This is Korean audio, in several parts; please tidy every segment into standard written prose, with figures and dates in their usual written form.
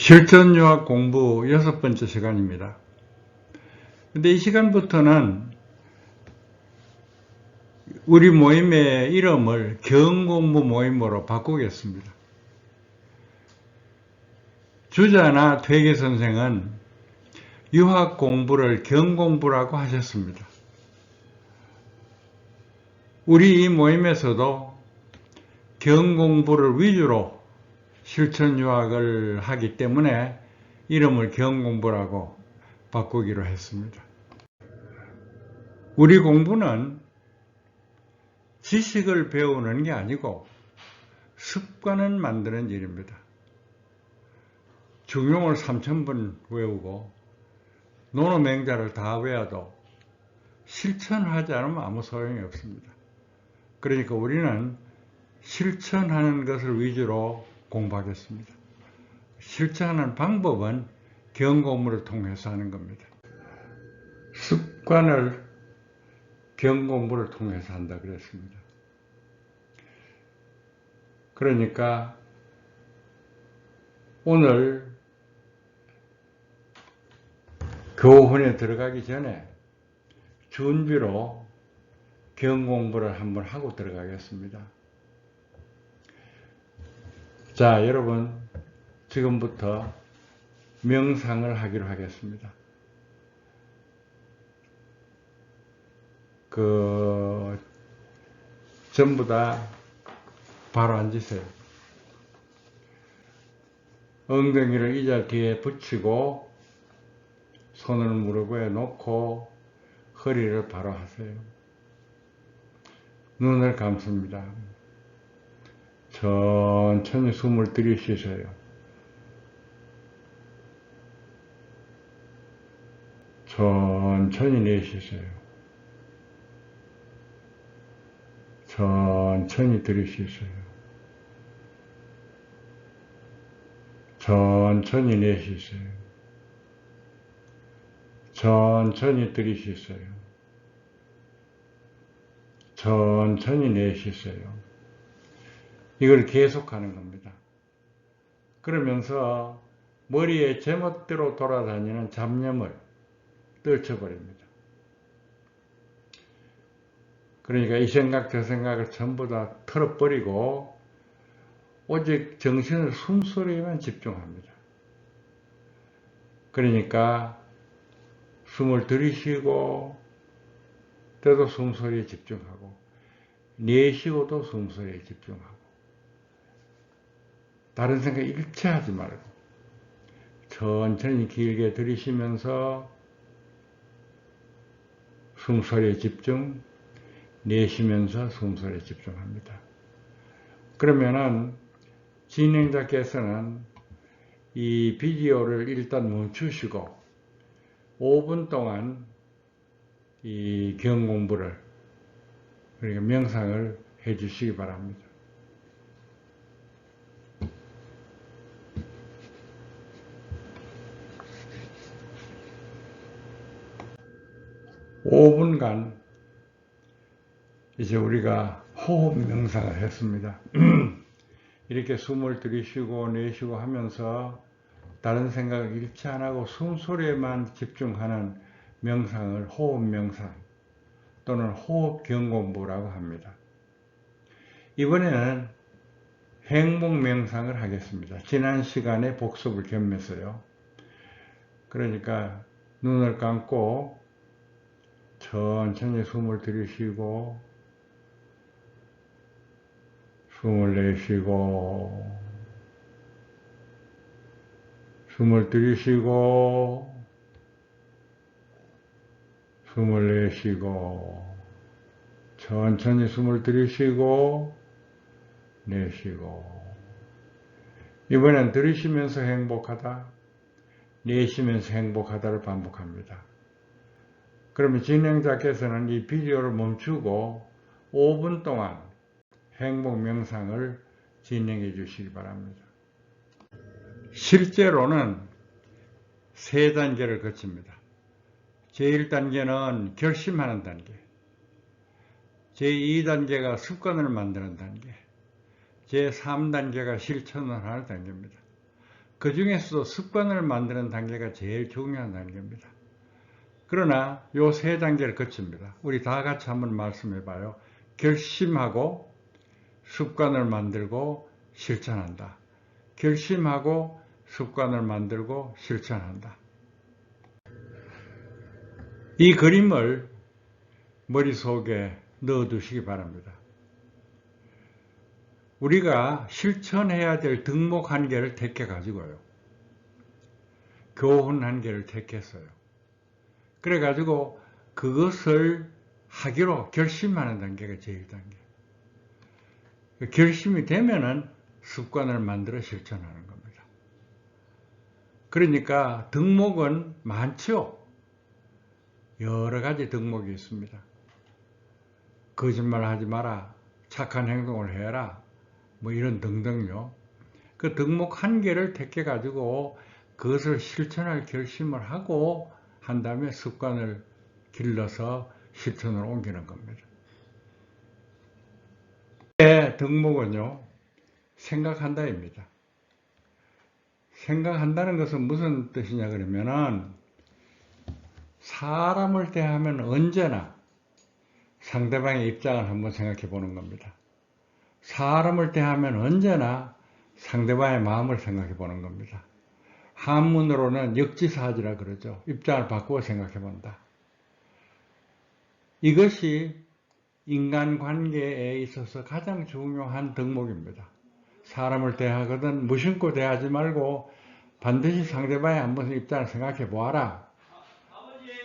실전유학 공부 6번째 시간입니다. 근데 이 시간부터는 우리 모임의 이름을 경공부 모임으로 바꾸겠습니다. 주자나 퇴계 선생은 유학 공부를 경공부라고 하셨습니다. 우리 이 모임에서도 경공부를 위주로 실천유학을 하기 때문에 이름을 경공부라고 바꾸기로 했습니다. 우리 공부는 지식을 배우는 게 아니고 습관을 만드는 일입니다. 중용을 3000번 외우고 논어맹자를 다 외워도 실천하지 않으면 아무 소용이 없습니다. 그러니까 우리는 실천하는 것을 위주로 공부하겠습니다. 실천하는 방법은 경공부를 통해서 하는 겁니다. 습관을 경공부를 통해서 한다 그랬습니다. 그러니까 오늘 교훈에 들어가기 전에 준비로 경공부를 한번 하고 들어가겠습니다. 자, 여러분 지금부터 명상을 하기로 하겠습니다. 전부 다 바로 앉으세요. 엉덩이를 의자 뒤에 붙이고 손을 무릎 위에 놓고 허리를 바로 하세요. 눈을 감습니다. 천천히 숨을 들이쉬세요. 천천히 내쉬세요. 천천히 들이쉬세요. 천천히 내쉬세요. 천천히 들이쉬세요. 천천히 내쉬세요. 이걸 계속하는 겁니다. 그러면서 머리에 제멋대로 돌아다니는 잡념을 떨쳐버립니다. 그러니까 이 생각 저 생각을 전부 다 털어버리고 오직 정신을 숨소리에만 집중합니다. 그러니까 숨을 들이쉬고 때도 숨소리에 집중하고 내쉬고도 숨소리에 집중하고 다른 생각 일체하지 말고 천천히 길게 들이쉬면서 숨소리에 집중, 내쉬면서 숨소리에 집중합니다. 그러면은 진행자께서는 이 비디오를 일단 멈추시고 5분 동안 이 경공부를, 그러니까 명상을 해 주시기 바랍니다. (5분간) 이제 우리가 호흡 명상을 했습니다. 이렇게 숨을 들이쉬고 내쉬고 하면서 다른 생각을 일체 안 하고 숨소리에만 집중하는 명상을 호흡 명상 또는 호흡 경공부라고 합니다. 이번에는 행복 명상을 하겠습니다. 지난 시간에 복습을 겸해서요. 그러니까 눈을 감고 천천히 숨을 들이쉬고 숨을 내쉬고 숨을 들이쉬고 숨을 내쉬고 천천히 숨을 들이쉬고 내쉬고 이번엔 들이쉬면서 행복하다, 내쉬면서 행복하다를 반복합니다. 그러면 진행자께서는 이 비디오를 멈추고 5분 동안 행복 명상을 진행해 주시기 바랍니다. 실제로는 3단계를 거칩니다. 제1단계는 결심하는 단계, 제2단계가 습관을 만드는 단계, 제3단계가 실천을 하는 단계입니다. 그 중에서도 습관을 만드는 단계가 제일 중요한 단계입니다. 그러나 요 세 단계를 거칩니다. 우리 다 같이 한번 말씀해 봐요. 결심하고 습관을 만들고 실천한다. 결심하고 습관을 만들고 실천한다. 이 그림을 머릿속에 넣어두시기 바랍니다. 우리가 실천해야 될 덕목 한 개를 택해가지고요. 교훈 한 개를 택했어요. 그래가지고 그것을 하기로 결심하는 단계가 제일 단계. 결심이 되면은 습관을 만들어 실천하는 겁니다. 그러니까 덕목은 많죠. 여러 가지 덕목이 있습니다. 거짓말 하지 마라, 착한 행동을 해라, 뭐 이런 등등요. 그 덕목 한 개를 택해가지고 그것을 실천할 결심을 하고 한 다음에 습관을 길러서 실천으로 옮기는 겁니다. 덕목은요, 생각한다입니다. 생각한다는 것은 무슨 뜻이냐 그러면은 사람을 대하면 언제나 상대방의 입장을 한번 생각해 보는 겁니다. 사람을 대하면 언제나 상대방의 마음을 생각해 보는 겁니다. 한문으로는 역지사지라 그러죠. 입장을 바꾸어 생각해 본다. 이것이 인간관계에 있어서 가장 중요한 덕목입니다. 사람을 대하거든 무심코 대하지 말고 반드시 상대방의 한번 입장을 생각해 보아라.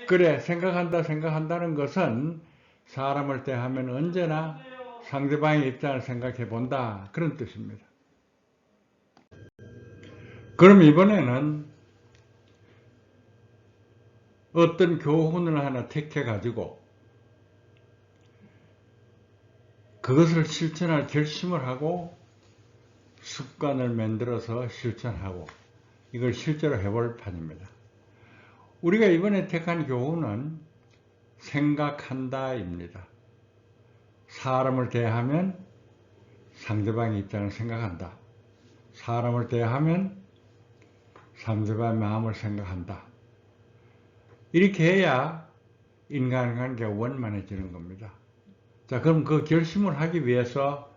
그래, 생각한다는 것은 사람을 대하면 언제나 상대방의 입장을 생각해 본다. 그런 뜻입니다. 그럼 이번에는 어떤 교훈을 하나 택해가지고 그것을 실천할 결심을 하고 습관을 만들어서 실천하고 이걸 실제로 해볼 판입니다. 우리가 이번에 택한 교훈은 생각한다입니다. 사람을 대하면 상대방의 입장을 생각한다. 사람을 대하면 상대방의 마음을 생각한다. 이렇게 해야 인간관계가 원만해지는 겁니다. 자, 그럼 그 결심을 하기 위해서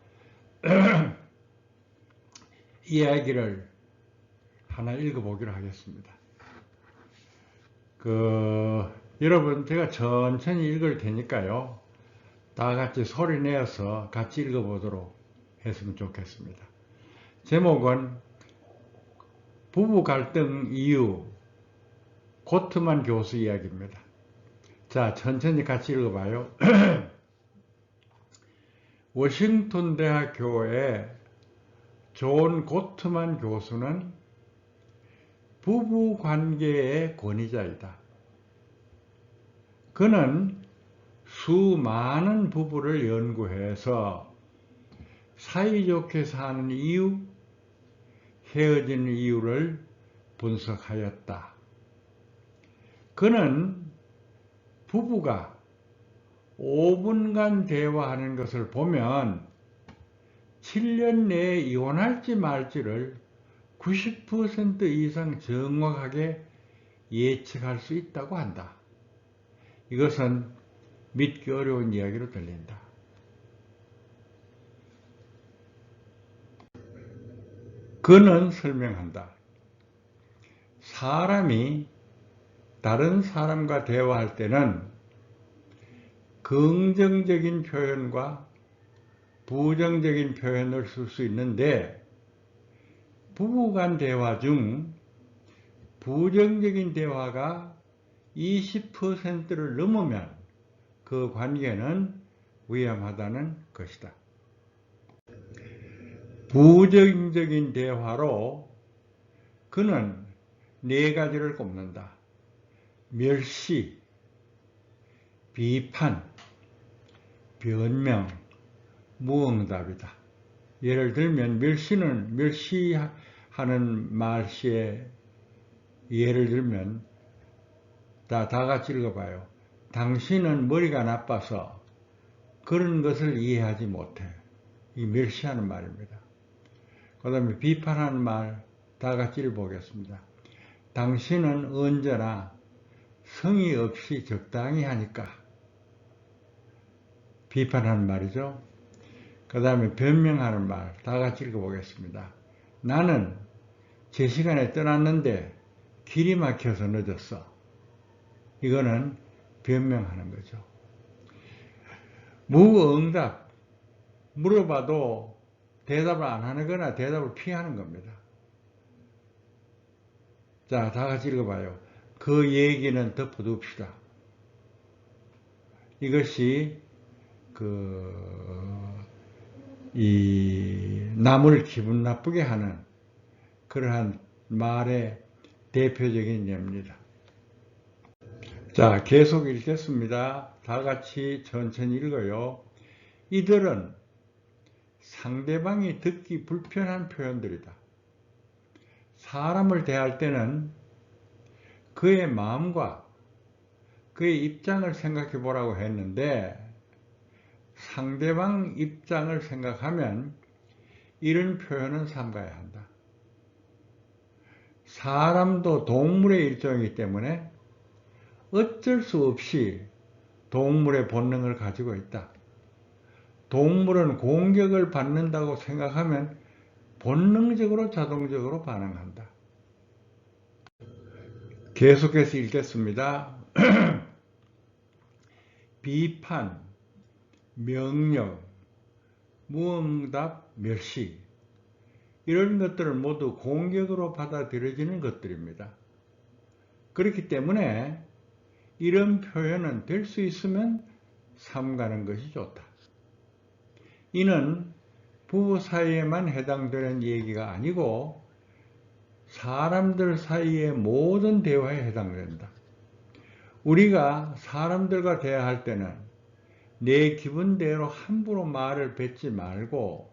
이야기를 하나 읽어보기로 하겠습니다. 여러분, 제가 천천히 읽을 테니까요. 다 같이 소리 내어서 같이 읽어보도록 했으면 좋겠습니다. 제목은 부부 갈등 이유, 고트만 교수 이야기입니다. 자, 천천히 같이 읽어봐요. 워싱턴 대학교의 존 고트만 교수는 부부 관계의 권위자이다. 그는 수많은 부부를 연구해서 사이좋게 사는 이유, 헤어지는 이유를 분석하였다. 그는 부부가 5분간 대화하는 것을 보면 7년 내에 이혼할지 말지를 90% 이상 정확하게 예측할 수 있다고 한다. 이것은 믿기 어려운 이야기로 들린다. 그는 설명한다. 사람이 다른 사람과 대화할 때는 긍정적인 표현과 부정적인 표현을 쓸 수 있는데 부부간 대화 중 부정적인 대화가 20%를 넘으면 그 관계는 위험하다는 것이다. 부정적인 대화로 그는 4가지를 꼽는다. 멸시, 비판, 변명, 무응답이다. 예를 들면 멸시는 멸시하는 말시에 예를 들면 다 같이 읽어봐요. 당신은 머리가 나빠서 그런 것을 이해하지 못해. 이 멸시하는 말입니다. 그 다음에 비판하는 말, 다 같이 읽어보겠습니다. 당신은 언제나 성의 없이 적당히 하니까. 비판하는 말이죠. 그 다음에 변명하는 말, 다 같이 읽어보겠습니다. 나는 제 시간에 떠났는데 길이 막혀서 늦었어. 이거는 변명하는 거죠. 무응답, 물어봐도 대답을 안 하는 거나 대답을 피하는 겁니다. 자, 다 같이 읽어봐요. 그 얘기는 덮어둡시다. 이것이 남을 기분 나쁘게 하는 그러한 말의 대표적인 예입니다. 자, 계속 읽겠습니다. 다 같이 천천히 읽어요. 이들은 상대방이 듣기 불편한 표현들이다. 사람을 대할 때는 그의 마음과 그의 입장을 생각해 보라고 했는데 상대방 입장을 생각하면 이런 표현은 삼가야 한다. 사람도 동물의 일종이기 때문에 어쩔 수 없이 동물의 본능을 가지고 있다. 동물은 공격을 받는다고 생각하면 본능적으로 자동적으로 반응한다. 계속해서 읽겠습니다. 비판, 명령, 무응답, 멸시 이런 것들은 모두 공격으로 받아들여지는 것들입니다. 그렇기 때문에 이런 표현은 될 수 있으면 삼가는 것이 좋다. 이는 부부 사이에만 해당되는 얘기가 아니고 사람들 사이의 모든 대화에 해당된다. 우리가 사람들과 대화할 때는 내 기분대로 함부로 말을 뱉지 말고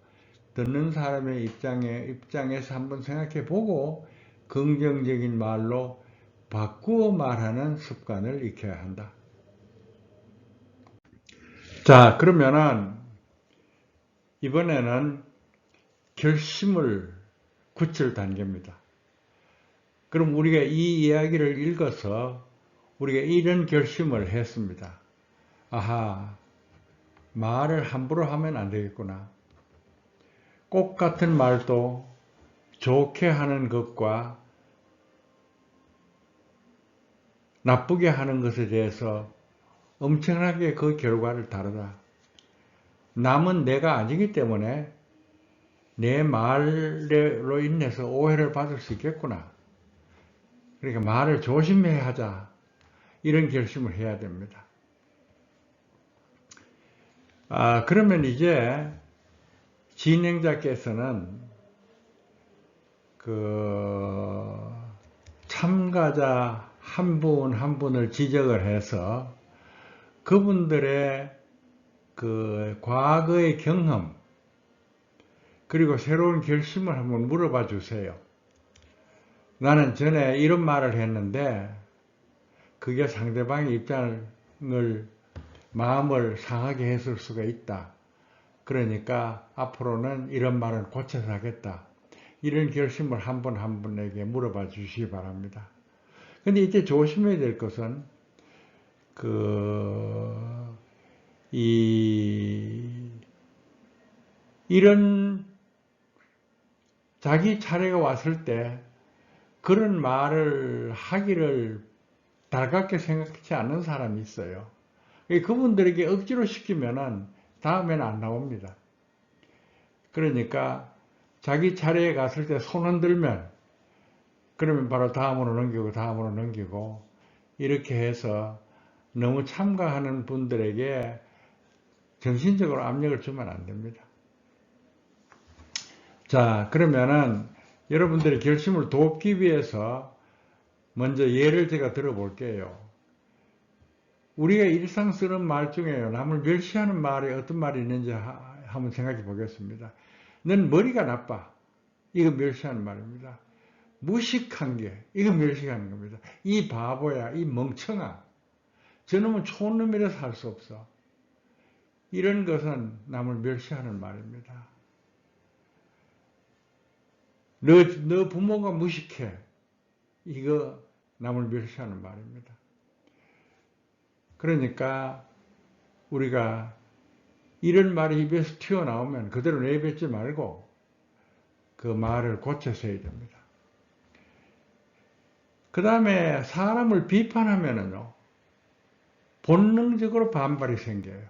듣는 사람의 입장에서 한번 생각해 보고 긍정적인 말로 바꾸어 말하는 습관을 익혀야 한다. 자, 그러면은 이번에는 결심을 굳힐 단계입니다. 그럼 우리가 이 이야기를 읽어서 우리가 이런 결심을 했습니다. 아하, 말을 함부로 하면 안 되겠구나. 꽃 같은 말도 좋게 하는 것과 나쁘게 하는 것에 대해서 엄청나게 그 결과를 다르다. 남은 내가 아니기 때문에 내 말로 인해서 오해를 받을 수 있겠구나. 그러니까 말을 조심해야 하자. 이런 결심을 해야 됩니다. 그러면 이제 진행자께서는 참가자 한 분 한 분을 지적을 해서 그분들의 과거의 경험 그리고 새로운 결심을 한번 물어봐 주세요. 나는 전에 이런 말을 했는데 그게 상대방의 입장을 마음을 상하게 했을 수가 있다. 그러니까 앞으로는 이런 말은 고쳐서 하겠다. 이런 결심을 한 분 한 분에게 물어봐 주시기 바랍니다. 근데 이제 조심해야 될 것은 이런 자기 차례가 왔을 때 그런 말을 하기를 달갑게 생각하지 않는 사람이 있어요. 그분들에게 억지로 시키면은 다음에는 안 나옵니다. 그러니까 자기 차례에 갔을 때 손 흔들면 그러면 바로 다음으로 넘기고 이렇게 해서 너무 참가하는 분들에게 정신적으로 압력을 주면 안 됩니다. 자, 그러면은 여러분들의 결심을 돕기 위해서 먼저 예를 제가 들어볼게요. 우리가 일상스러운 말 중에요. 남을 멸시하는 말이 어떤 말이 있는지 한번 생각해 보겠습니다. 넌 머리가 나빠. 이거 멸시하는 말입니다. 무식한 게 이거 멸시하는 겁니다. 이 바보야, 이 멍청아. 저놈은 촌놈이라서 할 수 없어. 이런 것은 남을 멸시하는 말입니다. 너 부모가 무식해. 이거 남을 멸시하는 말입니다. 그러니까 우리가 이런 말이 입에서 튀어나오면 그대로 내뱉지 말고 그 말을 고쳐서 해야 됩니다. 그 다음에 사람을 비판하면은요, 본능적으로 반발이 생겨요.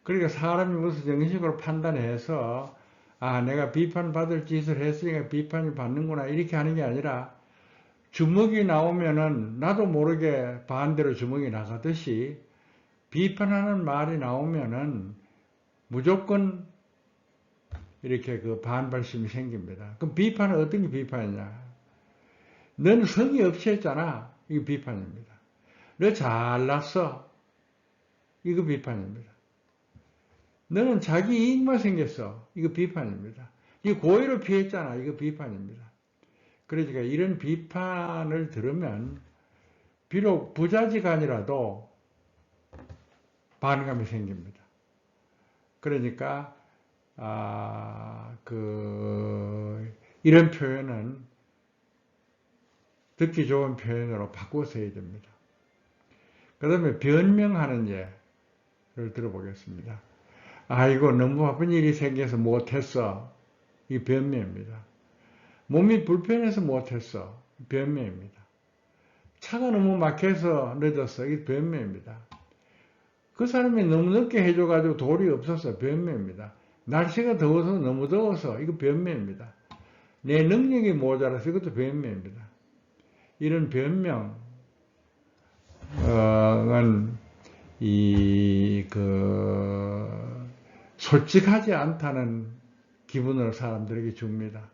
그러니까 사람이 무슨 정식으로 판단해서 아, 내가 비판받을 짓을 했으니까 비판을 받는구나 이렇게 하는 게 아니라 주먹이 나오면은 나도 모르게 반대로 주먹이 나가듯이 비판하는 말이 나오면은 무조건 이렇게 그 반발심이 생깁니다. 그럼 비판은 어떤 게 비판이냐? 넌 성의 없이 했잖아. 이거 비판입니다. 너 잘났어. 이거 비판입니다. 너는 자기 이익만 생겼어. 이거 비판입니다. 이거 고의로 피했잖아. 이거 비판입니다. 그러니까 이런 비판을 들으면 비록 부자지간이라도 반감이 생깁니다. 그러니까 이런 표현은 듣기 좋은 표현으로 바꿔서 해야 됩니다. 그 다음에 변명하는 예를 들어보겠습니다. 아이고 너무 바쁜 일이 생겨서 못했어. 이 변명입니다. 몸이 불편해서 못했어. 변명입니다. 차가 너무 막혀서 늦었어. 이 변명입니다. 그 사람이 너무 늦게 해줘가지고 돌이 없어서 변명입니다. 날씨가 더워서 너무 더워서 이거 변명입니다. 내 능력이 모자라서 이것도 변명입니다. 이런 변명은 솔직하지 않다는 기분을 사람들에게 줍니다.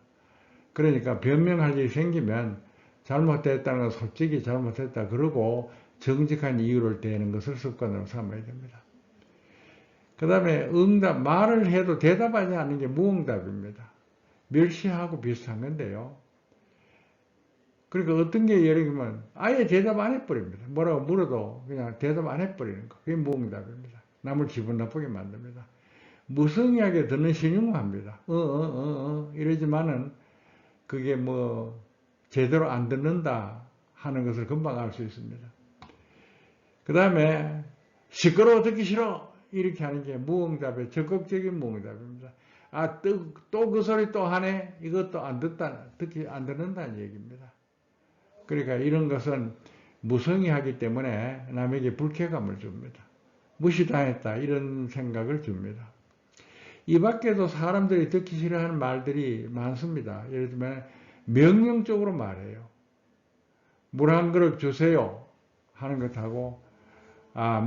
그러니까 변명할 일이 생기면 잘못됐다는 건 솔직히 잘못했다 그러고 정직한 이유를 대는 것을 습관으로 삼아야 됩니다. 그 다음에 말을 해도 대답하지 않는 게 무응답입니다. 멸시하고 비슷한 건데요. 그러니까 어떤 게 예를 들면 아예 대답 안 해버립니다. 뭐라고 물어도 그냥 대답 안 해버리는 거. 그게 무응답입니다. 남을 기분 나쁘게 만듭니다. 무성의하게 듣는 신용합니다. 이러지만은 그게 뭐 제대로 안 듣는다 하는 것을 금방 알 수 있습니다. 그 다음에 시끄러워 듣기 싫어 이렇게 하는 게 무응답의 적극적인 무응답입니다. 아, 또 그 소리 또 하네? 이것도 안 듣는다는 얘기입니다. 그러니까 이런 것은 무성의하기 때문에 남에게 불쾌감을 줍니다. 무시당했다 이런 생각을 줍니다. 이 밖에도 사람들이 듣기 싫어하는 말들이 많습니다. 예를 들면 명령적으로 말해요. 물 한 그릇 주세요 하는 것하고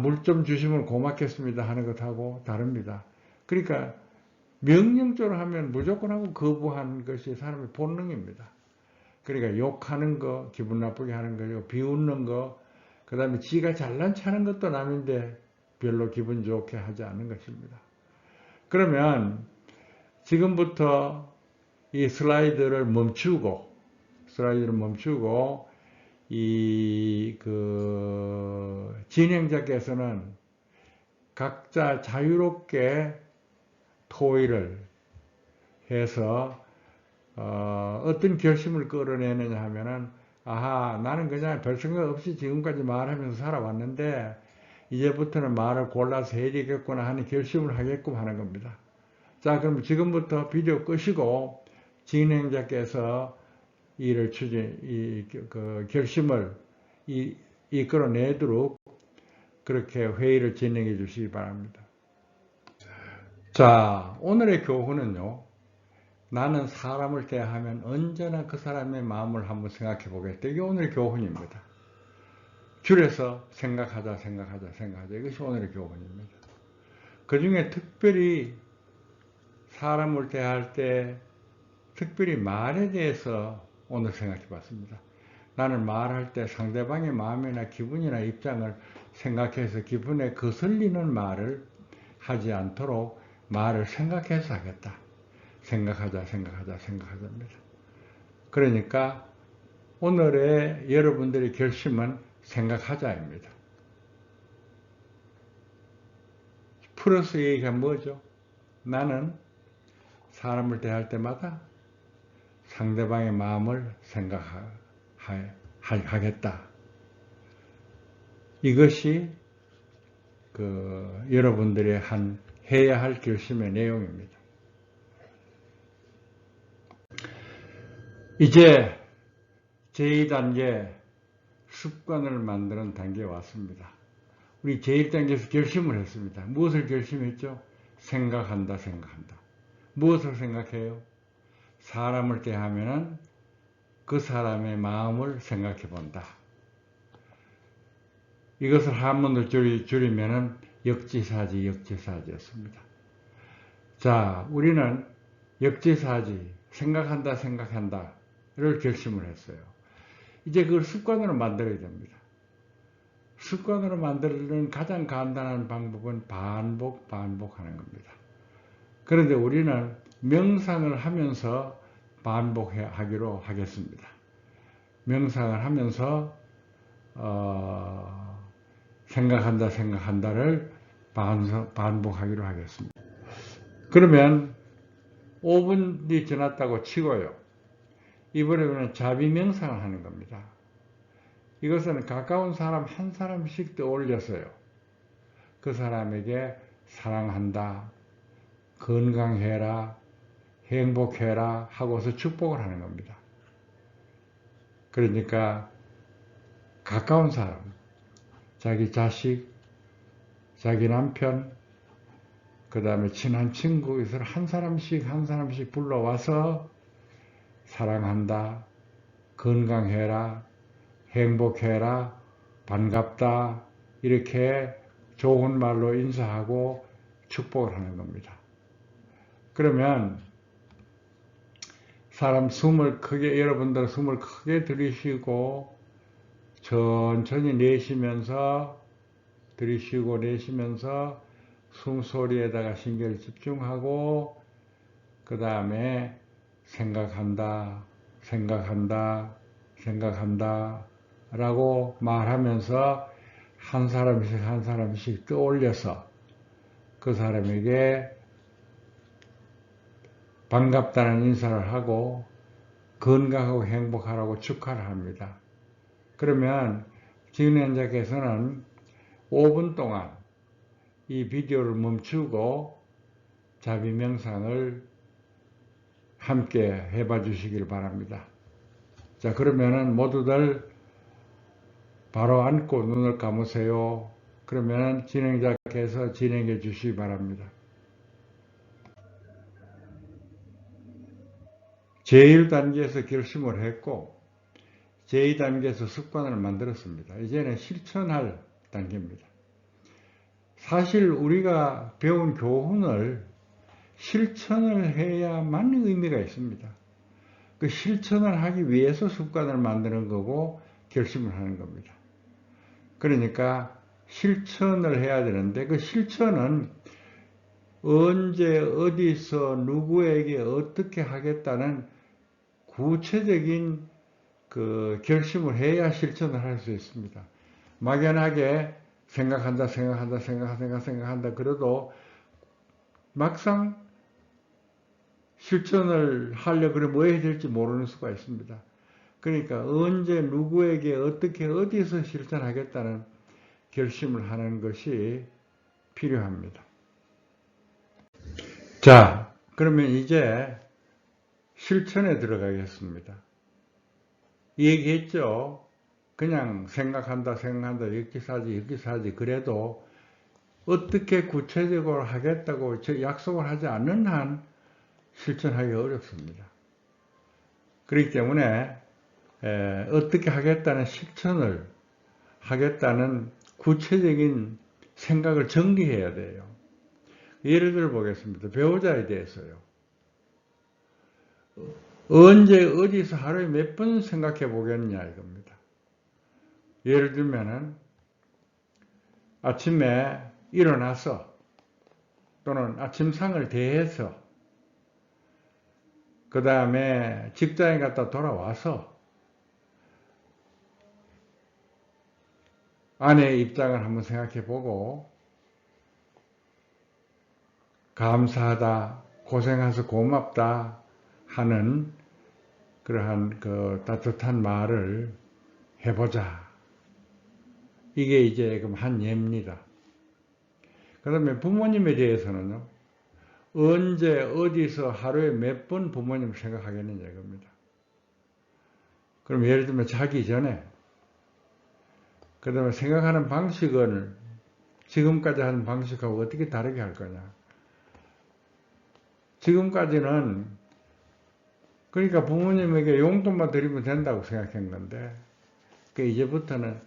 물 좀 주시면 고맙겠습니다 하는 것하고 다릅니다. 그러니까 명령적으로 하면 무조건 하고 거부하는 것이 사람의 본능입니다. 그러니까 욕하는 거, 기분 나쁘게 하는 거죠. 비웃는 거, 그 다음에 지가 잘난 체하는 것도 남인데 별로 기분 좋게 하지 않는 것입니다. 그러면 지금부터 이 슬라이드를 멈추고 진행자께서는 각자 자유롭게 토의를 해서 어떤 결심을 끌어내느냐 하면은 나는 그냥 별 생각 없이 지금까지 말하면서 살아왔는데 이제부터는 말을 골라서 해야 되겠구나 하는 결심을 하게끔 하는 겁니다. 자, 그럼 지금부터 비디오 끄시고 진행자께서 결심을 이끌어내도록 그렇게 회의를 진행해 주시기 바랍니다. 자, 오늘의 교훈은요. 나는 사람을 대하면 언제나 그 사람의 마음을 한번 생각해 보겠다. 이게 오늘의 교훈입니다. 줄여서 생각하자. 이것이 오늘의 교훈입니다. 그 중에 특별히 사람을 대할 때 특별히 말에 대해서 오늘 생각해 봤습니다. 나는 말할 때 상대방의 마음이나 기분이나 입장을 생각해서 기분에 거슬리는 말을 하지 않도록 말을 생각해서 하겠다. 생각하자입니다. 그러니까 오늘의 여러분들의 결심은 생각하자입니다. 플러스 얘기가 뭐죠? 나는 사람을 대할 때마다 상대방의 마음을 생각하겠다. 이것이 여러분들의 해야 할 결심의 내용입니다. 이제 제2단계 습관을 만드는 단계에 왔습니다. 우리 제1단계에서 결심을 했습니다. 무엇을 결심했죠? 생각한다. 무엇을 생각해요? 사람을 대하면 그 사람의 마음을 생각해 본다. 이것을 한문으로 줄이면 역지사지였습니다. 자, 우리는 역지사지, 생각한다를 결심을 했어요. 이제 그걸 습관으로 만들어야 됩니다. 습관으로 만드는 가장 간단한 방법은 반복하는 겁니다. 그런데 우리는 명상을 하면서 반복하기로 하겠습니다. 명상을 하면서 생각한다를 반복하기로 하겠습니다. 그러면 5분이 지났다고 치고요. 이번에는 자비명상을 하는 겁니다. 이것은 가까운 사람 한 사람씩 떠올렸어요. 그 사람에게 사랑한다, 건강해라, 행복해라 하고서 축복을 하는 겁니다. 그러니까 가까운 사람, 자기 자식, 자기 남편, 그 다음에 친한 친구, 이들 한 사람씩 불러와서 사랑한다, 건강해라, 행복해라, 반갑다, 이렇게 좋은 말로 인사하고 축복을 하는 겁니다. 그러면 여러분들 숨을 크게 들이쉬고 천천히 들이쉬고 내쉬면서 숨소리에다가 신경을 집중하고 그 다음에 생각한다 라고 말하면서 한 사람씩 떠올려서 그 사람에게 반갑다는 인사를 하고 건강하고 행복하라고 축하를 합니다. 그러면 진행자께서는 5분 동안 이 비디오를 멈추고 자비명상을 함께 해봐 주시길 바랍니다. 자, 그러면은 모두들 바로 앉고 눈을 감으세요. 그러면 진행자께서 진행해 주시기 바랍니다. 제1단계에서 결심을 했고 제2단계에서 습관을 만들었습니다. 이제는 실천할 단계입니다. 사실 우리가 배운 교훈을 실천을 해야만 의미가 있습니다. 그 실천을 하기 위해서 습관을 만드는 거고 결심을 하는 겁니다. 그러니까 실천을 해야 되는데 그 실천은 언제 어디서 누구에게 어떻게 하겠다는 구체적인 그 결심을 해야 실천을 할 수 있습니다. 막연하게 생각한다 그래도 막상 실천을 하려고 그러면 뭐 해야 될지 모르는 수가 있습니다. 그러니까 언제 누구에게 어떻게 어디서 실천하겠다는 결심을 하는 것이 필요합니다. 자, 그러면 이제 실천에 들어가겠습니다. 얘기했죠. 그냥 생각한다 역기사지 그래도 어떻게 구체적으로 하겠다고 약속을 하지 않는 한 실천하기 어렵습니다. 그렇기 때문에 어떻게 하겠다는 실천을 하겠다는 구체적인 생각을 정리해야 돼요. 예를 들어 보겠습니다. 배우자에 대해서요. 언제 어디서 하루에 몇 번 생각해 보겠냐 이겁니다. 예를 들면은 아침에 일어나서 또는 아침상을 대해서 그 다음에 직장에 갔다 돌아와서 아내의 입장을 한번 생각해 보고 감사하다, 고생해서 고맙다 하는 그러한 그 따뜻한 말을 해보자. 이게 이제 한 예입니다. 그 다음에 부모님에 대해서는요, 언제 어디서 하루에 몇 번 부모님을 생각하겠느냐 이겁니다. 그럼 예를 들면 자기 전에, 그 다음에 생각하는 방식을 지금까지 하는 방식하고 어떻게 다르게 할 거냐. 지금까지는 그러니까 부모님에게 용돈만 드리면 된다고 생각한 건데, 그 이제부터는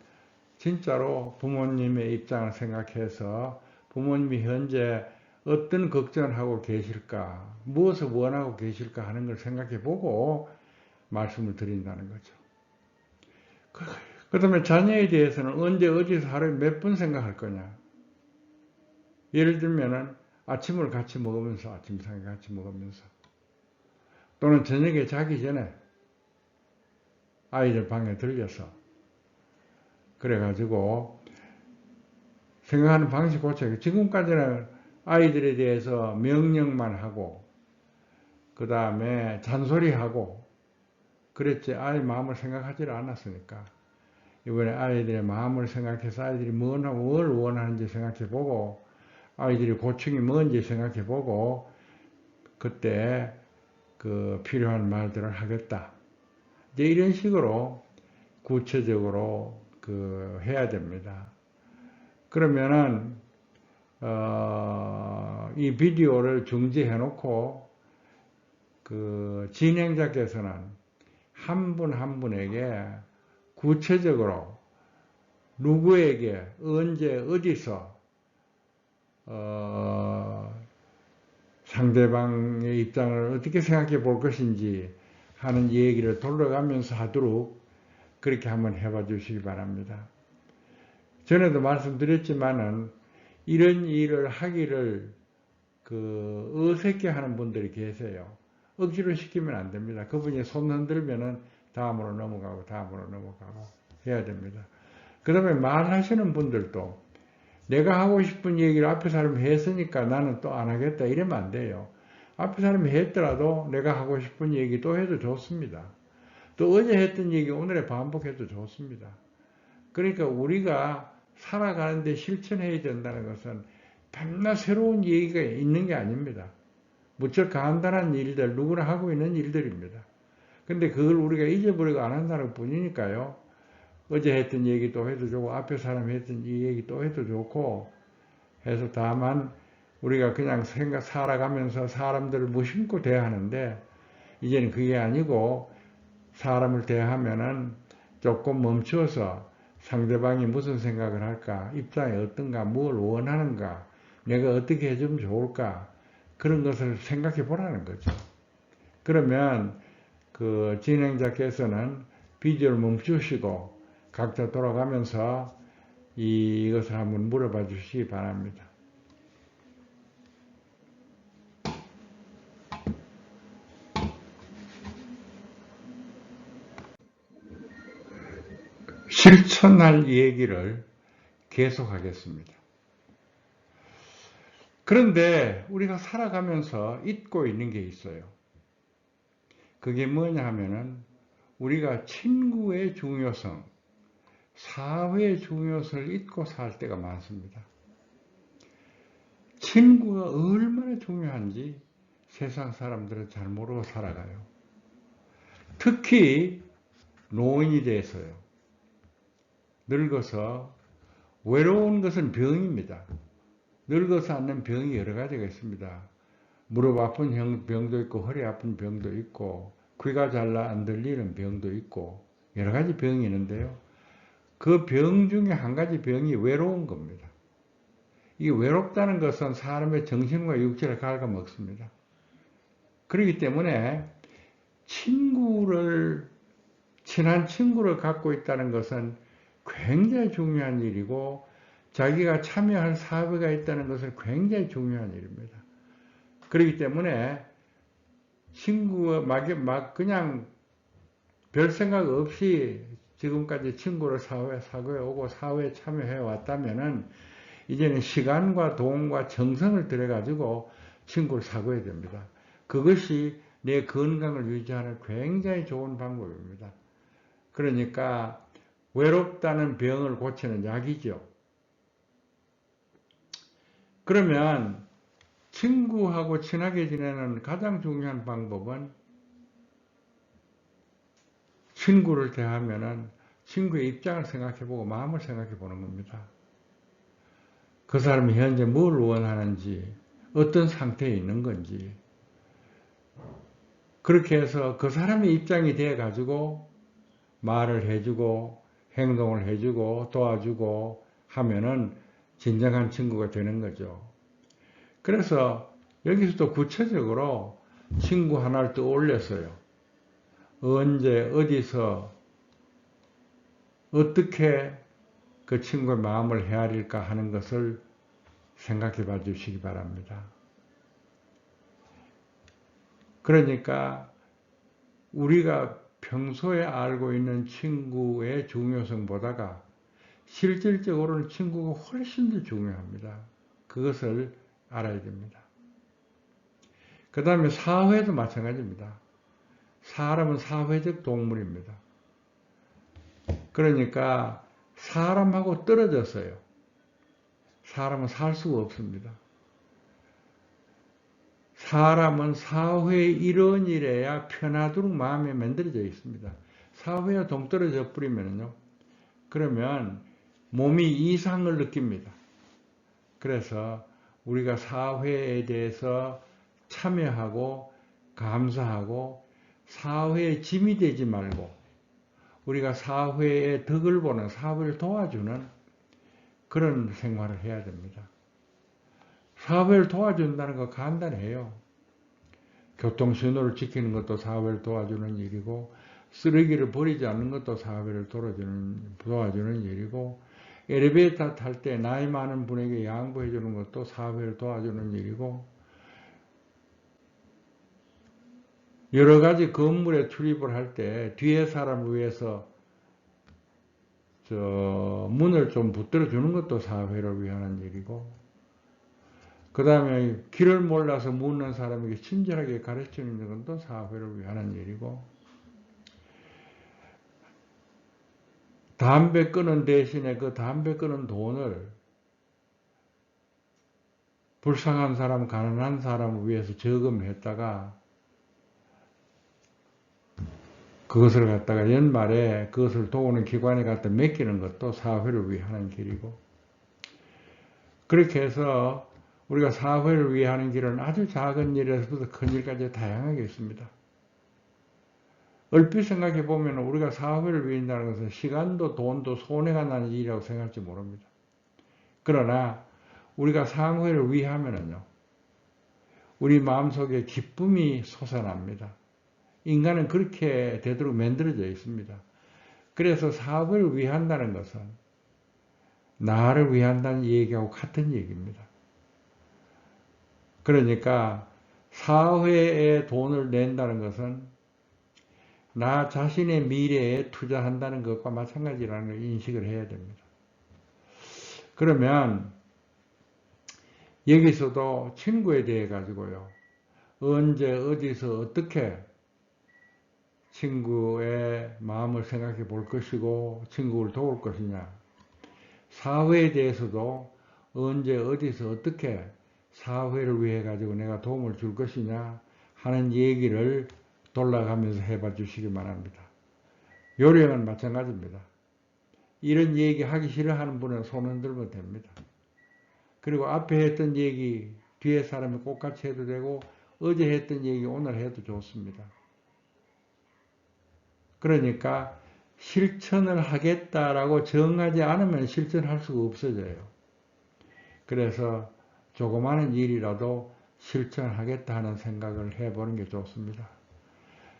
진짜로 부모님의 입장을 생각해서 부모님이 현재 어떤 걱정을 하고 계실까, 무엇을 원하고 계실까 하는 걸 생각해 보고 말씀을 드린다는 거죠. 그 다음에 자녀에 대해서는 언제 어디서 하루에 몇 번 생각할 거냐. 예를 들면은 아침을 같이 먹으면서, 아침상에 같이 먹으면서, 또는 저녁에 자기 전에 아이들 방에 들려서 그래가지고 생각하는 방식 고쳐요. 지금까지는 아이들에 대해서 명령만 하고 그 다음에 잔소리하고 그랬지 아이 마음을 생각하지 않았으니까 이번에 아이들의 마음을 생각해서 아이들이 뭘 원하는지 생각해보고 아이들이 고충이 뭔지 생각해보고 그때 그 필요한 말들을 하겠다. 이제 이런 식으로 구체적으로 해야 됩니다. 그러면은 이 비디오를 중지해 놓고 그 진행자께서는 한 분 한 분에게 구체적으로 누구에게 언제 어디서 상대방의 입장을 어떻게 생각해 볼 것인지 하는 얘기를 돌아가면서 하도록 그렇게 한번 해봐 주시기 바랍니다. 전에도 말씀드렸지만은 이런 일을 하기를 어색해 하는 분들이 계세요. 억지로 시키면 안 됩니다. 그분이 손 흔들면은 다음으로 넘어가고 해야 됩니다. 그 다음에 말하시는 분들도 내가 하고 싶은 얘기를 앞에 사람이 했으니까 나는 또 안 하겠다 이러면 안 돼요. 앞에 사람이 했더라도 내가 하고 싶은 얘기 또 해도 좋습니다. 또 어제 했던 얘기 오늘에 반복해도 좋습니다. 그러니까 우리가 살아가는데 실천해야 된다는 것은 밤낮 새로운 얘기가 있는 게 아닙니다. 무척 간단한 일들, 누구나 하고 있는 일들입니다. 근데 그걸 우리가 잊어버리고 안 한다는 뿐이니까요. 어제 했던 얘기 또 해도 좋고 앞에 사람이 했던 이 얘기 또 해도 좋고 해서 다만 우리가 그냥 살아가면서 사람들을 무심코 대하는데 이제는 그게 아니고 사람을 대하면은 조금 멈추어서 상대방이 무슨 생각을 할까, 입장이 어떤가, 뭘 원하는가, 내가 어떻게 해주면 좋을까 그런 것을 생각해 보라는 거죠. 그러면 그 진행자께서는 비디오를 멈추시고 각자 돌아가면서 이것을 한번 물어봐 주시기 바랍니다. 실천할 얘기를 계속하겠습니다. 그런데 우리가 살아가면서 잊고 있는 게 있어요. 그게 뭐냐 하면은 우리가 친구의 중요성, 사회의 중요성을 잊고 살 때가 많습니다. 친구가 얼마나 중요한지 세상 사람들은 잘 모르고 살아가요. 특히 노인이 돼서요. 늙어서 외로운 것은 병입니다. 늙어서 앓는 병이 여러 가지가 있습니다. 무릎 아픈 병도 있고 허리 아픈 병도 있고 귀가 잘 안 들리는 병도 있고 여러 가지 병이 있는데요. 그 병 중에 한 가지 병이 외로운 겁니다. 이 외롭다는 것은 사람의 정신과 육체를 갉아먹습니다. 그렇기 때문에 친한 친구를 갖고 있다는 것은 굉장히 중요한 일이고 자기가 참여할 사회가 있다는 것은 굉장히 중요한 일입니다. 그렇기 때문에 친구가 그냥 별 생각 없이 지금까지 친구를 사회에 오고 사회에 참여해 왔다면은 이제는 시간과 돈과 정성을 들여가지고 친구를 사귀어야 됩니다. 그것이 내 건강을 유지하는 굉장히 좋은 방법입니다. 그러니까 외롭다는 병을 고치는 약이죠. 그러면 친구하고 친하게 지내는 가장 중요한 방법은 친구를 대하면은 친구의 입장을 생각해보고 마음을 생각해보는 겁니다. 그 사람이 현재 뭘 원하는지, 어떤 상태에 있는 건지, 그렇게 해서 그 사람의 입장이 돼가지고 말을 해주고 행동을 해주고 도와주고 하면은 진정한 친구가 되는 거죠. 그래서 여기서도 구체적으로 친구 하나를 떠올렸어요. 언제 어디서 어떻게 그 친구의 마음을 헤아릴까 하는 것을 생각해 봐 주시기 바랍니다. 그러니까 우리가 평소에 알고 있는 친구의 중요성보다가 실질적으로는 친구가 훨씬 더 중요합니다. 그것을 알아야 됩니다. 그 다음에 사회도 마찬가지입니다. 사람은 사회적 동물입니다. 그러니까 사람하고 떨어졌어요. 사람은 살 수가 없습니다. 사람은 사회의 일원이래야 편하도록 마음에 만들어져 있습니다. 사회와 동떨어져 버리면요. 그러면 몸이 이상을 느낍니다. 그래서 우리가 사회에 대해서 참여하고 감사하고 사회의 짐이 되지 말고 우리가 사회의 덕을 보는 사회를 도와주는 그런 생활을 해야 됩니다. 사회를 도와준다는 거 간단해요. 교통신호를 지키는 것도 사회를 도와주는 일이고 쓰레기를 버리지 않는 것도 사회를 도와주는 일이고 엘리베이터 탈 때 나이 많은 분에게 양보해 주는 것도 사회를 도와주는 일이고 여러 가지 건물에 출입을 할 때 뒤에 사람을 위해서 문을 좀 붙들어 주는 것도 사회를 위한 일이고 그 다음에 길을 몰라서 묻는 사람에게 친절하게 가르치는 것도 사회를 위한 일이고 담배 끊은 대신에 그 담배 끊은 돈을 불쌍한 사람, 가난한 사람을 위해서 저금했다가 그것을 갖다가 연말에 그것을 도우는 기관에 갖다 맡기는 것도 사회를 위한 길이고 그렇게 해서 우리가 사회를 위해 하는 길은 아주 작은 일에서부터 큰 일까지 다양하게 있습니다. 얼핏 생각해 보면 우리가 사회를 위한다는 것은 시간도 돈도 손해가 나는 일이라고 생각할지 모릅니다. 그러나 우리가 사회를 위하면은요, 우리 마음속에 기쁨이 솟아납니다. 인간은 그렇게 되도록 만들어져 있습니다. 그래서 사회를 위한다는 것은 나를 위한다는 얘기하고 같은 얘기입니다. 그러니까 사회에 돈을 낸다는 것은 나 자신의 미래에 투자한다는 것과 마찬가지라는 걸 인식을 해야 됩니다. 그러면 여기서도 친구에 대해 가지고요. 언제 어디서 어떻게 친구의 마음을 생각해 볼 것이고 친구를 도울 것이냐. 사회에 대해서도 언제 어디서 어떻게 사회를 위해 가지고 내가 도움을 줄 것이냐 하는 얘기를 돌아가면서 해봐 주시기 바랍니다. 요령은 마찬가지입니다. 이런 얘기 하기 싫어하는 분은 손 흔들면 됩니다. 그리고 앞에 했던 얘기 뒤에 사람이 똑같이 해도 되고 어제 했던 얘기 오늘 해도 좋습니다. 그러니까 실천을 하겠다라고 정하지 않으면 실천할 수가 없어져요. 그래서 조그마한 일이라도 실천하겠다 하는 생각을 해보는 게 좋습니다.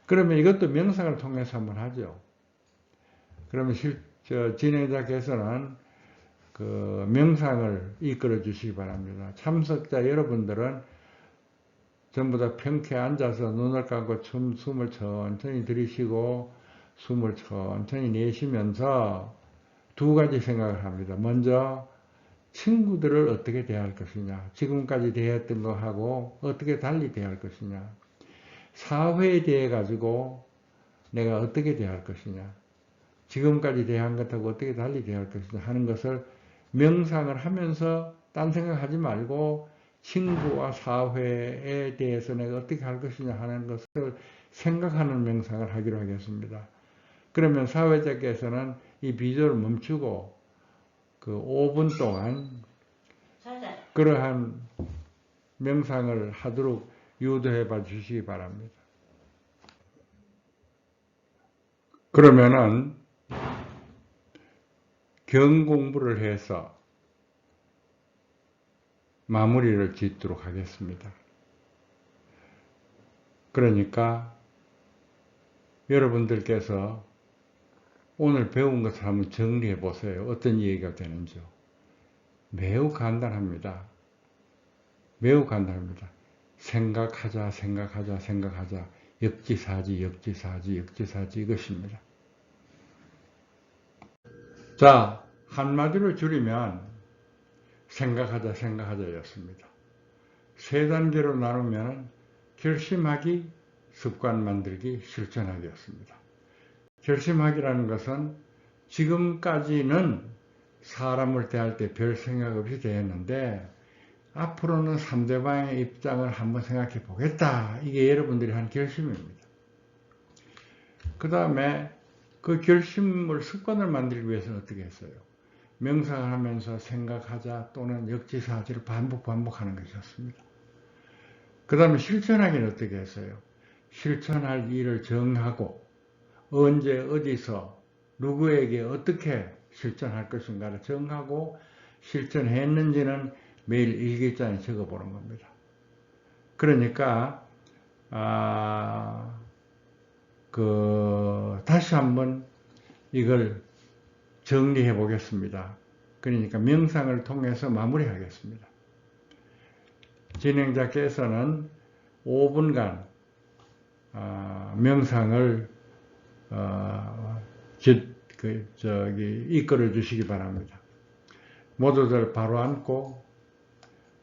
그러면 이것도 명상을 통해서 한번 하죠. 그러면 진행자께서는 그 명상을 이끌어 주시기 바랍니다. 참석자 여러분들은 전부 다 평쾌 앉아서 눈을 감고 숨을 천천히 들이쉬고 숨을 천천히 내쉬면서 두 가지 생각을 합니다. 먼저 친구들을 어떻게 대할 것이냐, 지금까지 대했던 것하고 어떻게 달리 대할 것이냐. 사회에 대해 가지고 내가 어떻게 대할 것이냐, 지금까지 대한 것하고 어떻게 달리 대할 것이냐 하는 것을 명상을 하면서 딴 생각하지 말고 친구와 사회에 대해서 내가 어떻게 할 것이냐 하는 것을 생각하는 명상을 하기로 하겠습니다. 그러면 사회자께서는 이 비디오를 멈추고 그 5분 동안 그러한 명상을 하도록 유도해 봐 주시기 바랍니다. 그러면은 경 공부를 해서 마무리를 짓도록 하겠습니다. 그러니까 여러분들께서 오늘 배운 것을 한번 정리해 보세요. 어떤 얘기가 되는지요. 매우 간단합니다. 매우 간단합니다. 생각하자, 생각하자, 생각하자. 역지사지, 역지사지, 역지사지 이것입니다. 자, 한마디로 줄이면 생각하자, 생각하자였습니다. 세 단계로 나누면 결심하기, 습관 만들기, 실천하기였습니다. 결심하기라는 것은 지금까지는 사람을 대할 때 별 생각 없이 대했는데 앞으로는 상대방의 입장을 한번 생각해 보겠다. 이게 여러분들이 한 결심입니다. 그 다음에 그 결심을 습관을 만들기 위해서는 어떻게 했어요? 명상을 하면서 생각하자 또는 역지사지를 반복하는 것이었습니다. 그 다음에 실천하기는 어떻게 했어요? 실천할 일을 정하고 언제 어디서 누구에게 어떻게 실천할 것인가를 정하고 실천했는지는 매일 일기장에 적어보는 겁니다. 그러니까 다시 한번 이걸 정리해 보겠습니다. 그러니까 명상을 통해서 마무리하겠습니다. 진행자께서는 5분간 명상을 이끌어 주시기 바랍니다. 모두들 바로 앉고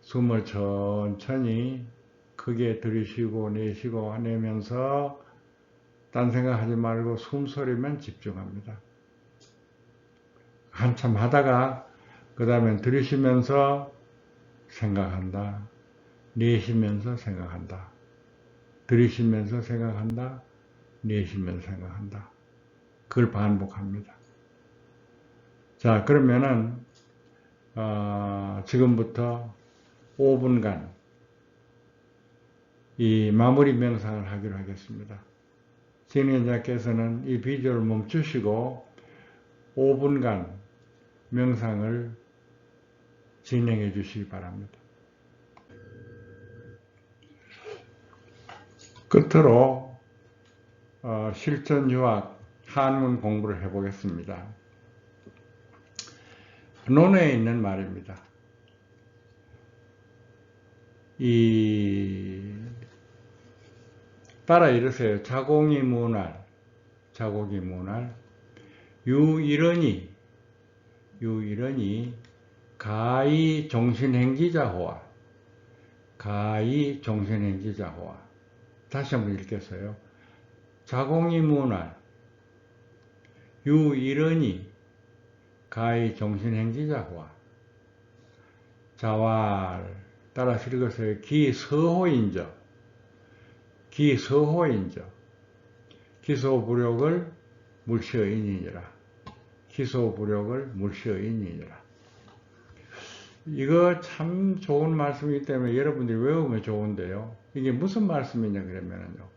숨을 천천히 크게 들이쉬고 내쉬고 내면서 딴 생각하지 말고 숨소리만 집중합니다. 한참 하다가 그 다음에 들이쉬면서 생각한다. 내쉬면서 생각한다. 들이쉬면서 생각한다. 내쉬면서 생각한다. 그걸 반복합니다. 자, 그러면은 지금부터 5분간 이 마무리 명상을 하기로 하겠습니다. 진행자께서는 이 비디오를 멈추시고 5분간 명상을 진행해 주시기 바랍니다. 끝으로 실전유학 한문 공부를 해보겠습니다. 논어에 있는 말입니다. 따라 이러세요. 자공이 무날, 자공이 무날, 유일언이 가히 종신행지자호와, 가히 종신행지자호와. 다시 한번 읽겠어요. 자공이 무날, 유일언이 가히 종신행지자호와. 자왈, 따라서 읽으세요. 기서호인저, 기서호인저, 기소불욕을 물시어인이니라. 기소불욕을 물시어인이니라. 이거 참 좋은 말씀이기 때문에 여러분들이 외우면 좋은데요. 이게 무슨 말씀이냐 그러면요.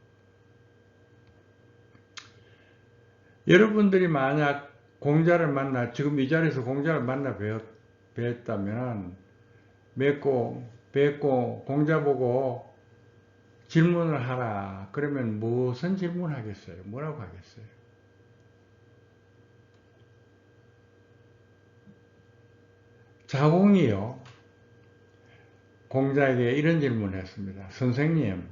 여러분들이 만약 공자를 만나, 지금 이 자리에서 공자를 만나 뵀다면 뵙고 공자 보고 질문을 하라. 그러면 무슨 질문을 하겠어요? 뭐라고 하겠어요? 자공이요. 공자에게 이런 질문을 했습니다. 선생님,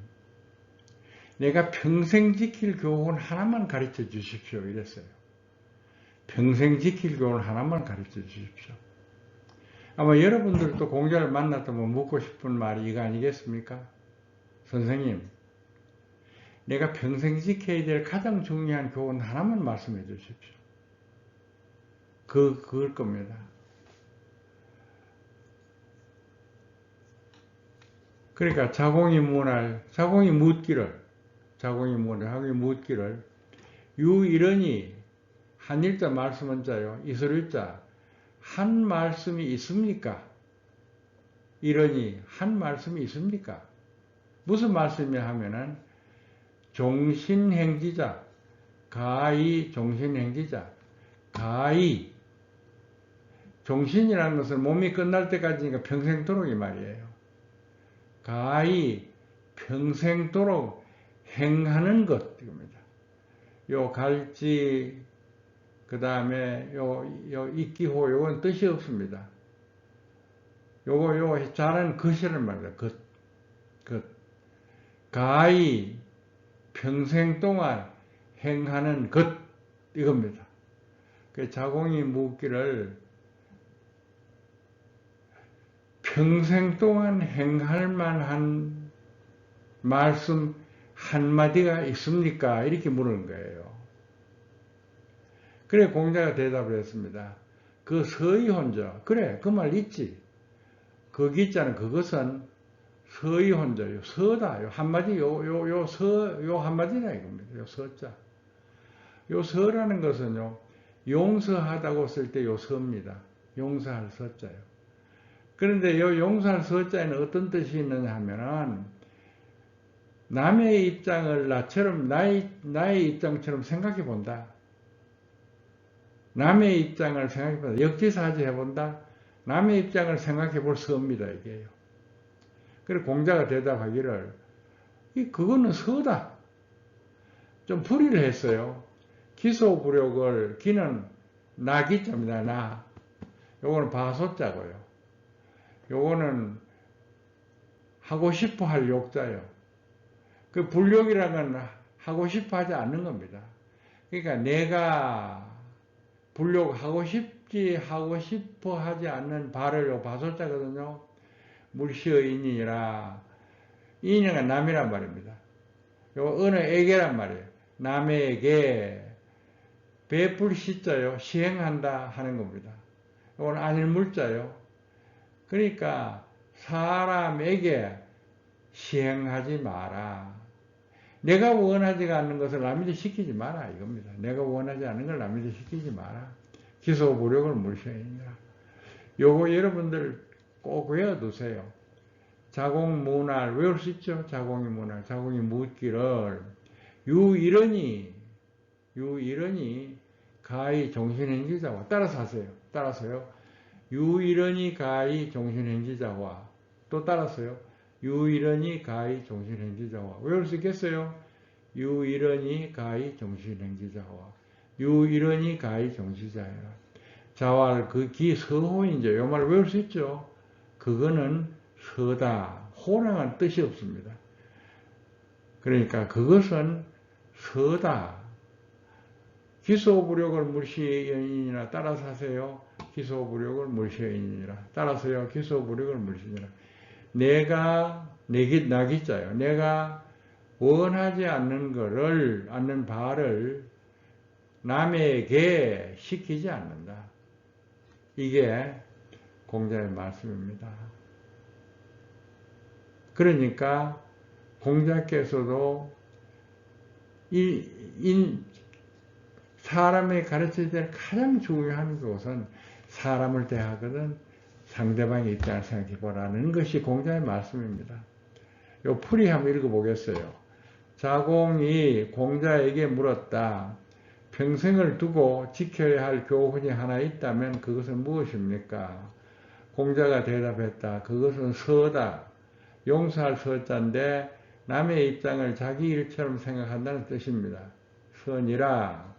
내가 평생 지킬 교훈 하나만 가르쳐 주십시오. 이랬어요. 평생 지킬 교훈 하나만 가르쳐 주십시오. 아마 여러분들도 공자를 만났다면 묻고 싶은 말이 이거 아니겠습니까? 선생님, 내가 평생 지켜야 될 가장 중요한 교훈 하나만 말씀해 주십시오. 그걸 겁니다. 그러니까 자공이 묻기를 유이러니 한일자 말씀은자요, 이설일자 한 말씀이 있습니까? 이러니 한 말씀이 있습니까? 무슨 말씀이냐 하면은 종신행지자, 가히 종신행지자, 가히 종신이라는 것은 몸이 끝날 때까지니까 평생도록 이 말이에요. 가히 평생도록 행하는 것 이겁니다. 요 갈지 그 다음에 요 익기호 요건 뜻이 없습니다. 요거 잘하는 것이란 말이에요. 것. 가히 평생 동안 행하는 것 이겁니다. 그 자공이 묻기를 평생 동안 행할 만한 말씀 한마디가 있습니까? 이렇게 물은 거예요. 그래 공자가 대답을 했습니다. 그 서의혼자 그래 그 말 있지. 거기 있잖아. 그것은 서의혼자요. 서다. 요 한마디 요 한마디라 이겁니다. 요 서자. 요 서라는 것은요. 용서하다고 쓸 때 요 서입니다. 용서할 서자요. 그런데 요 용서할 서자에는 어떤 뜻이 있느냐 하면은 남의 입장을 나처럼 나의 입장처럼 생각해 본다. 남의 입장을 생각해 본다. 역지사지 해본다. 남의 입장을 생각해 볼 서입니다. 이게요. 그래서 공자가 대답하기를 그거는 서다. 좀 풀이를 했어요. 기소부력을 기는 나기자입니다. 나. 요거는 바소자고요. 요거는 하고 싶어 할 욕자요. 그 불욕이라는 건 하고 싶어 하지 않는 겁니다. 그러니까 내가 불욕하고 싶어 하지 않는 바를 요 바소자거든요. 물시의 인이라. 인이가 남이란 말입니다. 요 어느에게란 말이에요. 남에게 베풀 시자요. 시행한다 하는 겁니다. 이건 안일물자요. 그러니까 사람에게 시행하지 마라. 내가 원하지 않는 것을 남에게 시키지 마라 이겁니다. 내가 원하지 않는 걸 남에게 시키지 마라. 기소부력을 물시하니라. 요거 여러분들 꼭 외워두세요. 자공문할 외울 수 있죠? 자공이 문할 자공이 묻기를 유이러니 가히 종신행지자와 따라서 하세요. 따라서요. 유이러니 가히 종신행지자와 또 따라서요. 유이러니 가히 종신행지자와 외울 수 있겠어요? 유이러니 가히 종신행지자와 유이러니 가히 종시자라. 자왈 그 기 서호인지 요 말 외울 수 있죠? 그거는 서다. 호랑은 뜻이 없습니다. 그러니까 그것은 서다. 기소부력을 물시인이라 따라서 하세요. 기소부력을 물시인이라 따라서요. 기소부력을 물시인이라. 내가 나기자요. 내가 원하지 않는 바를 남에게 시키지 않는다. 이게 공자의 말씀입니다. 그러니까 공자께서도 사람이 가르쳐야 될 가장 중요한 것은 사람을 대하거든 상대방의 입장을 생각해 보라는 것이 공자의 말씀입니다. 요 풀이 한번 읽어보겠어요. 자공이 공자에게 물었다. 평생을 두고 지켜야 할 교훈이 하나 있다면 그것은 무엇입니까? 공자가 대답했다. 그것은 서다. 용서할 서자인데 남의 입장을 자기 일처럼 생각한다는 뜻입니다. 선이라.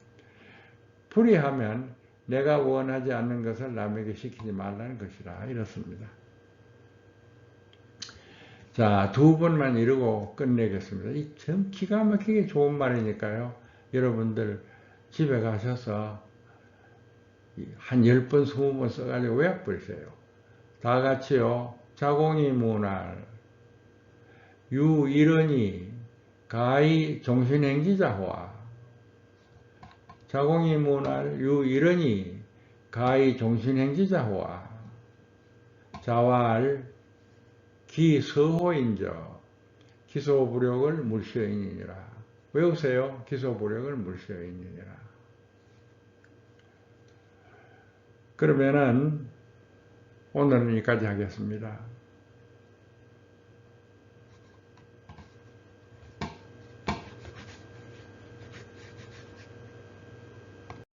풀이하면 내가 원하지 않는 것을 남에게 시키지 말라는 것이라 이렇습니다. 자, 두 번만 이루고 끝내겠습니다. 이 참 기가 막히게 좋은 말이니까요. 여러분들 집에 가셔서 한 10번, 20번 써가지고 외워버리세요. 다 같이요. 자공이 문할 유이러니 가히 종신행지자호와 자공이 문할 유일언이 가히 종신행지자호와 자왈 기서호인저 기소부력을 물시어이니라. 외우세요. 기소부력을 물시어이니라. 그러면은 오늘은 여기까지 하겠습니다.